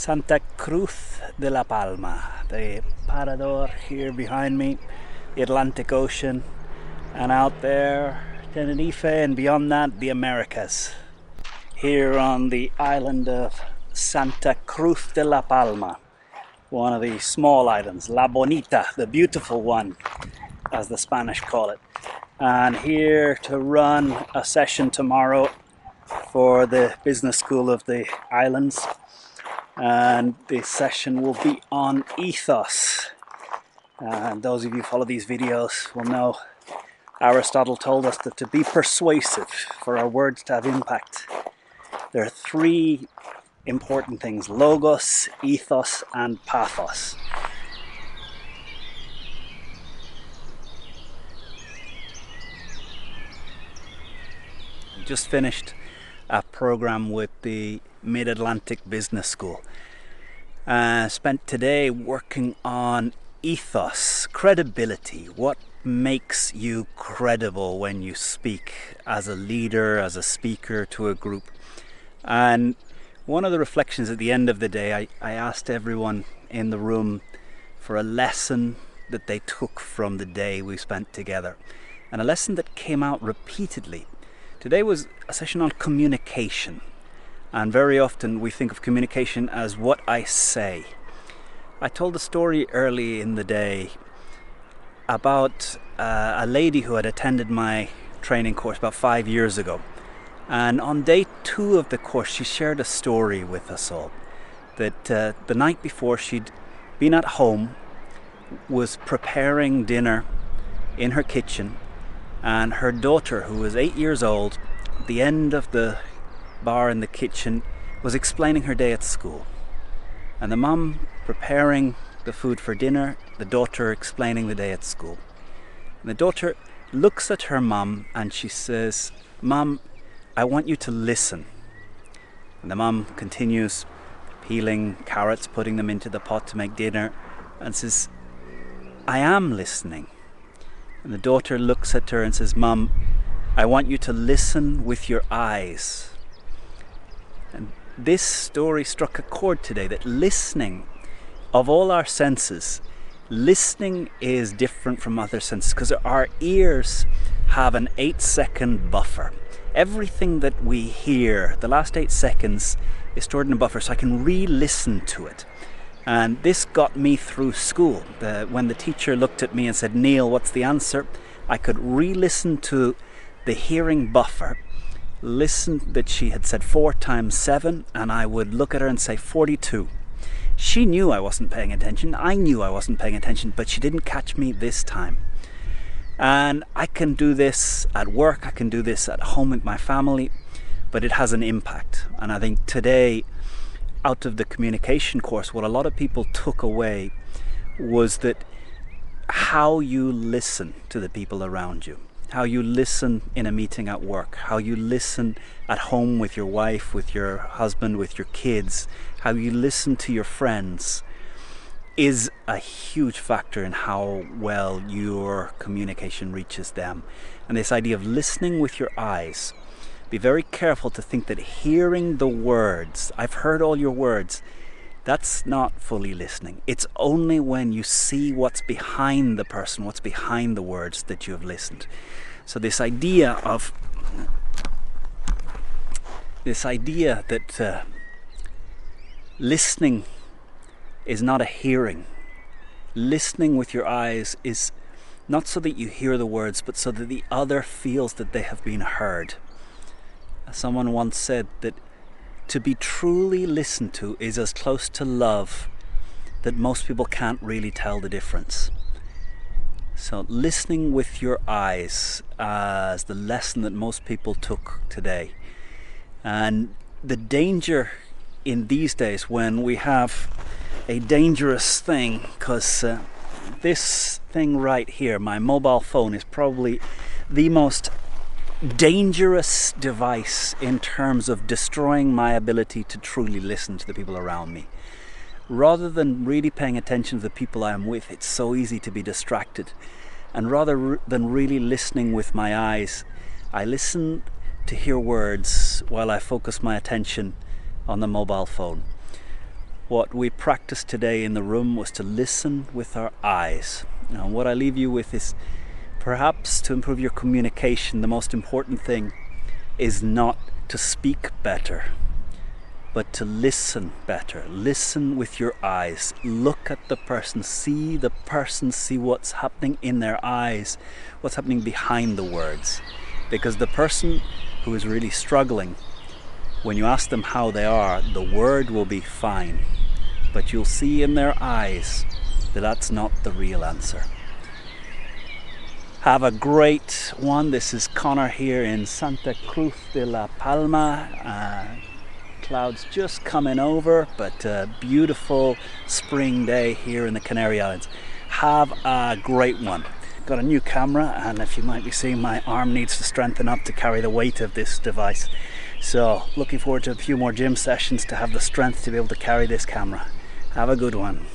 Santa Cruz de la Palma, the Parador here behind me, the Atlantic Ocean, and out there Tenerife, and beyond that the Americas. Here on the island of Santa Cruz de la Palma, one of the small islands, La Bonita, the beautiful one, as the Spanish call it. And here to run a session tomorrow for the business school of the islands. And the session will be on ethos. And those of you who follow these videos will know Aristotle told us that to be persuasive, for our words to have impact, there are three important things: logos, ethos, and pathos. Just finished a program with the Mid-Atlantic Business School. Spent today working on ethos, credibility. What makes you credible when you speak as a leader, as a speaker to a group? And one of the reflections at the end of the day, I asked everyone in the room for a lesson that they took from the day we spent together. And a lesson that came out repeatedly. Today was a session on communication. And very often we think of communication as what I say. I told a story early in the day about a lady who had attended my training course about 5 years ago. And on day 2 of the course, she shared a story with us all. That the night before, she'd been at home, was preparing dinner in her kitchen, and her daughter, who was 8 years old, at the end of the bar in the kitchen, was explaining her day at school. And the mum preparing the food for dinner, the daughter explaining the day at school. And the daughter looks at her mum and she says, "Mum, I want you to listen." And the mum continues peeling carrots, putting them into the pot to make dinner, and says, "I am listening." And the daughter looks at her and says, "Mum, I want you to listen with your eyes." And this story struck a chord today, that listening, of all our senses, listening is different from other senses because our ears have an 8-second buffer. Everything that we hear, the last 8 seconds, is stored in a buffer, so I can re-listen to it. And this got me through school. When the teacher looked at me and said, "Neill, what's the answer?" I could re-listen to the hearing buffer, listen that she had said 4 times 7, and I would look at her and say 42. She knew I wasn't paying attention, I knew I wasn't paying attention, but she didn't catch me this time. And I can do this at work, I can do this at home with my family, but it has an impact. And I think today, out of the communication course, what a lot of people took away was that how you listen to the people around you, how you listen in a meeting at work, how you listen at home with your wife, with your husband, with your kids, how you listen to your friends, is a huge factor in how well your communication reaches them. And this idea of listening with your eyes, be very careful to think that hearing the words, "I've heard all your words," that's not fully listening. It's only when you see what's behind the person, what's behind the words, that you have listened. So this idea that listening is not a hearing. Listening with your eyes is not so that you hear the words, but so that the other feels that they have been heard. Someone once said that to be truly listened to is as close to love that most people can't really tell the difference. So listening with your eyes is the lesson that most people took today. And the danger in these days, when we have a dangerous thing, because this thing right here, my mobile phone, is probably the most dangerous device in terms of destroying my ability to truly listen to the people around me. Rather than really paying attention to the people I am with, it's so easy to be distracted. And rather than really listening with my eyes, I listen to hear words while I focus my attention on the mobile phone. What we practiced today in the room was to listen with our eyes. Now, what I leave you with is, perhaps to improve your communication, the most important thing is not to speak better, but to listen better. Listen with your eyes. Look at the person, see what's happening in their eyes, what's happening behind the words. Because the person who is really struggling, when you ask them how they are, the word will be fine, but you'll see in their eyes that that's not the real answer. Have a great one. This is Conor here in Santa Cruz de la Palma. Clouds just coming over, but a beautiful spring day here in the Canary Islands. Have a great one. Got a new camera, and if you might be seeing, my arm needs to strengthen up to carry the weight of this device. So looking forward to a few more gym sessions to have the strength to be able to carry this camera. Have a good one.